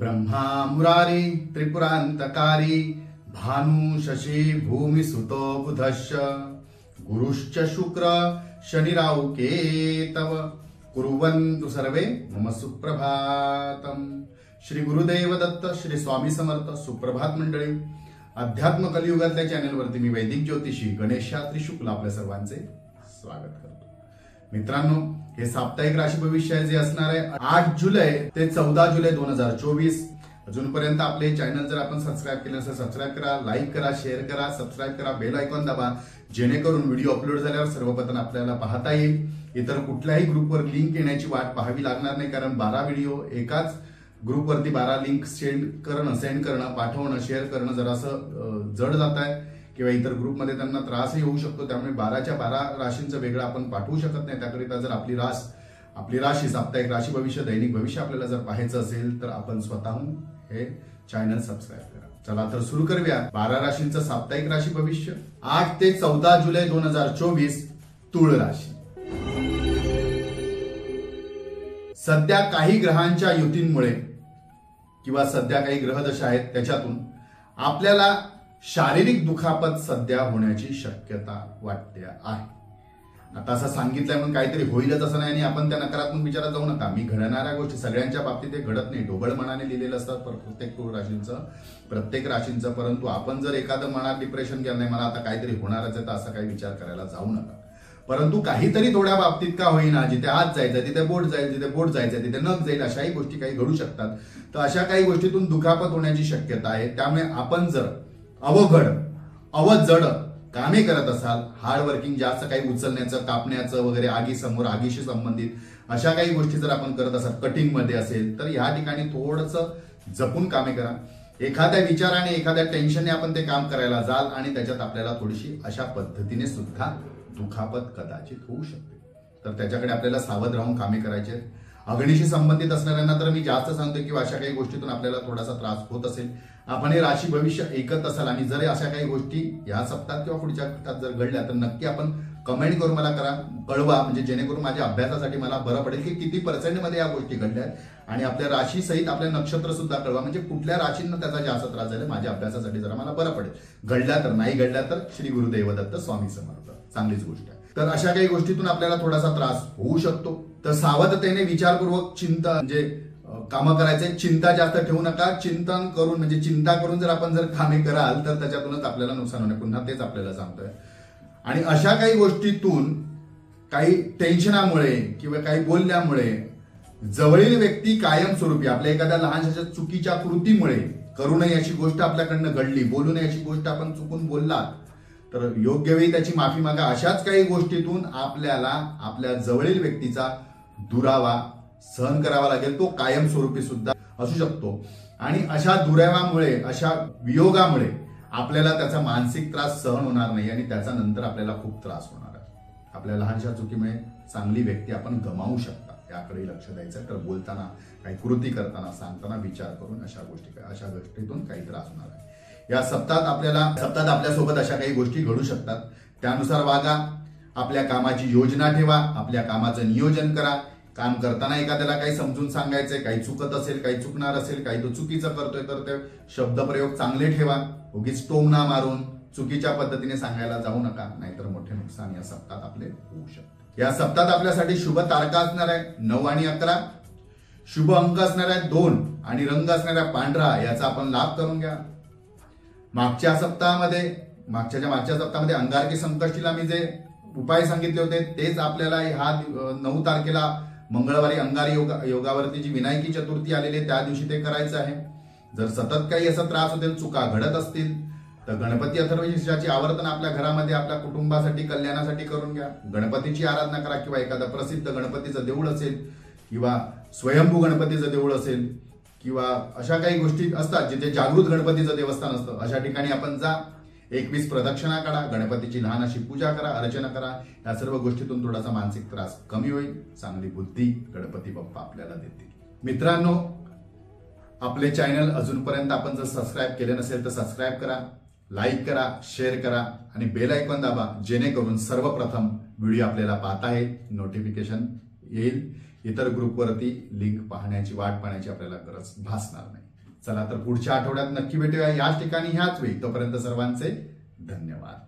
ब्रह्मा मुरारी त्रिपुरांतकारी भानु शशी भूमी सुतो बुधश्च गुरुश्च शुक्र शनिराव केतव कुर्वन्तु सर्वे मम सुप्रभातम। श्री गुरुदेव दत्त, श्री स्वामी समर्थ। सुप्रभात मंडळी, अध्यात्म कलियुगातल्या चॅनलवरती मी वैदिक ज्योतिषी गणेश शास्त्री शुक्ल आपल्या सर्वांचे स्वागत करतो। मित्रांनो, हे साप्ताहिक राशी भविष्य जे असणार आहे 8 जुलै ते 14 जुलै 2024। अजूनपर्यंत आपले चॅनल जर आपण सबस्क्राईब केले असेल सबस्क्राईब करा, लाईक करा, शेअर करा, सबस्क्राईब करा, बेल आयकॉन दाबा, जेणेकरून व्हिडिओ अपलोड झाल्यावर सर्वप्रथम आपल्याला पाहता येईल। इतर कुठल्याही ग्रुपवर लिंक येण्याची वाट पाहावी लागणार नाही, कारण 12 व्हिडिओ एकाच ग्रुपवरती 12 लिंक सेंड करणं, पाठवणं, शेअर करणं जरासं जड जात आहे किंवा इतर ग्रुपमध्ये त्यांना त्रासही होऊ शकतो। त्यामुळे 12च्या 12 राशींचं वेगळं आपण पाठवू शकत नाही। त्याकरिता जर आपली राशी साप्ताहिक राशी भविष्य, दैनिक भविष्य आपल्याला जर पाहायचं असेल तर आपण स्वतःहून हे चॅनल सबस्क्राईब करा। चला तर सुरू करूया 12 राशींचं साप्ताहिक राशी भविष्य 8 ते 14 जुलै 2024। तुळ राशी। सध्या काही ग्रहांच्या युतींमुळे किंवा सध्या काही ग्रहदशा आहेत त्याच्यातून आपल्याला शारीरिक दुखापत सध्या होण्याची शक्यता वाटते आहे। आता असं सांगितलंय म्हणून काहीतरी होईलच असं नाही, आणि आपण त्या नकारात्मक विचारात जाऊ नका। मी घडणाऱ्या गोष्टी सगळ्यांच्या बाबतीत ते घडत नाही, ढोबळ मनाने लिहिलेलं असतात प्रत्येक राशींचं। परंतु आपण जर एखादं मनात डिप्रेशन गेलं नाही, मला आता काहीतरी होणारच आहे, तर असा काही विचार करायला जाऊ नका। परंतु काहीतरी थोड्या बाबतीत का होईना, जिथे हात जायचं तिथे बोट जाईल, जिथे बोट जायचं तिथे नख जाईल, अशाही गोष्टी काही घडू शकतात। तर अशा काही गोष्टीतून दुखापत होण्याची शक्यता आहे। त्यामुळे आपण जर जड कामे करत असाल, हार्ड वर्किंग, जास्त काही उचलण्याचं, कापण्याचं वगैरे, आगीशी संबंधित अशा काही गोष्टी जर आपण करत असाल, कटिंग मध्ये असेल, तर या ठिकाणी थोडंसं जपून कामे करा। एखाद्या विचाराने, एखाद्या टेन्शनने आपण ते काम करायला जाल आणि त्याच्यात आपल्याला थोडीशी अशा पद्धतीने सुद्धा दुखापत कदाचित होऊ शकते। तर त्याच्याकडे आपल्याला सावध राहून कामे करायचे। अग्नीशी संबंधित असणाऱ्यांना तर मी जास्त सांगतो की अशा काही गोष्टीतून आपल्याला थोडासा त्रास होत असेल, आपण हे राशी भविष्य ऐकत असाल आणि जर अशा काही गोष्टी या सप्ताहात किंवा पुढच्या सप्ताहात जर घडल्या तर नक्की आपण कमेंट करून मला कळवा, म्हणजे जेणेकरून माझ्या अभ्यासासाठी मला बरं पडेल की किती % या गोष्टी घडल्या आहेत, आणि आपल्या राशी सहित आपल्या नक्षत्र सुद्धा कळवा, म्हणजे कुठल्या राशींना त्याचा जास्त त्रास झाला माझ्या अभ्यासासाठी जरा मला बरं पडेल। घडल्या तर, नाही घडल्या तर श्री गुरुदेव दत्त स्वामी समर्थ, चांगलीच गोष्ट आहे। तर अशा काही गोष्टीतून आपल्याला थोडासा त्रास होऊ शकतो। तर सावधतेने विचारपूर्वक म्हणजे कामं करायचे, चिंता जास्त ठेवू नका। चिंतन करून म्हणजे चिंता करून जर आपण कामे कराल तर त्याच्यातूनच आपल्याला नुकसान होणार, पुन्हा तेच आपल्याला सांगतोय। आणि अशा काही गोष्टीतून, काही टेन्शनामुळे किंवा काही बोलल्यामुळे जवळील व्यक्ती कायमस्वरूपी आपल्या एखाद्या लहानशा चुकीच्या कृतीमुळे, करू नये अशी गोष्ट आपल्याकडनं घडली, बोलू नये अशी गोष्ट आपण चुकून बोललात तर योग्य वेळी त्याची माफी मागा। अशाच काही गोष्टीतून आपल्याला आपल्या जवळील व्यक्तीचा दुरावा सहन करावा लागेल, तो कायमस्वरूपी सुद्धा असू शकतो। आणि अशा दुराव्यामुळे, अशा वियोगामुळे आपल्याला त्याचा मानसिक त्रास सहन होणार नाही आणि त्याचा नंतर आपल्याला खूप त्रास होणार आहे। आपल्या लहानशा चुकीमुळे चांगली व्यक्ती आपण गमावू शकता, याकडे लक्ष द्यायचं। तर बोलताना, काही कृती करताना, सांगताना विचार करून अशा गोष्टीतून काही त्रास होणार आहे। या सप्ताहात आपल्यासोबत अशा काही गोष्टी घडू शकतात, त्यानुसार वागा। आपल्या कामाची योजना ठेवा, आपल्या कामाचं नियोजन करा। काम करताना एखाद्याला काही समजून सांगायचंय, काही चुकत असेल, काही चुकणार असेल, काही तो चुकीचं करतोय तर ते शब्दप्रयोग चांगले ठेवा। उगीच टोमणा मारून चुकीच्या पद्धतीने सांगायला जाऊ नका, नाहीतर मोठे नुकसान या सप्ताहात आपले होऊ शकते। या सप्ताहात आपल्यासाठी शुभ तारखा असणार आहे 9 आणि 11, शुभ अंक असणार आहे 2 आणि रंग असणार आहे पांढरा। याचा आपण लाभ करून घ्या। मागच्या सप्ताहामध्ये अंगारकी संकष्टीला मी जे उपाय सांगितले होते तेच आपल्याला ह्या 9 तारखेला मंगळवारी अंगारी योगावरती जी विनायकी चतुर्थी आलेली आहे त्या दिवशी ते करायचं आहे। जर सतत काही असा त्रास होतील, चुका घडत असतील तर गणपती अथर्वशीर्षाची आवर्तन आपल्या घरामध्ये, आपल्या कुटुंबासाठी, कल्याणासाठी करून घ्या। गणपतीची आराधना करा, किंवा एखादा प्रसिद्ध गणपतीचं देऊळ असेल किंवा स्वयंभू गणपतीचं देऊळ असेल किंवा अशा काही गोष्टी असतात जिथे जागृत गणपतीचं देवस्थान असतं, अशा ठिकाणी आपण जा। 21 प्रदक्षिणा काढा, गणपतीची लहान अशी पूजा करा, अर्चना करा। या सर्व गोष्टीतून थोडासा मानसिक त्रास कमी होईल, चांगली बुद्धी गणपती बाप्पा आपल्याला देतील। मित्रांनो, आपले चॅनल अजूनपर्यंत आपण जर सबस्क्राईब केले नसेल तर सबस्क्राईब करा, लाईक करा, शेअर करा आणि बेल आयकॉन दाबा, जेणेकरून सर्वप्रथम व्हिडिओ आपल्याला पाहता येईल, नोटिफिकेशन येईल। इतर ग्रुपवरती लिंक पाहण्याची, वाट पाहण्याची आपल्याला गरज भासणार नाही। चला तर पुढच्या आठवड्यात नक्की भेटूया याच ठिकाणी ह्याच वेळी. तोपर्यंत सर्वांचे धन्यवाद.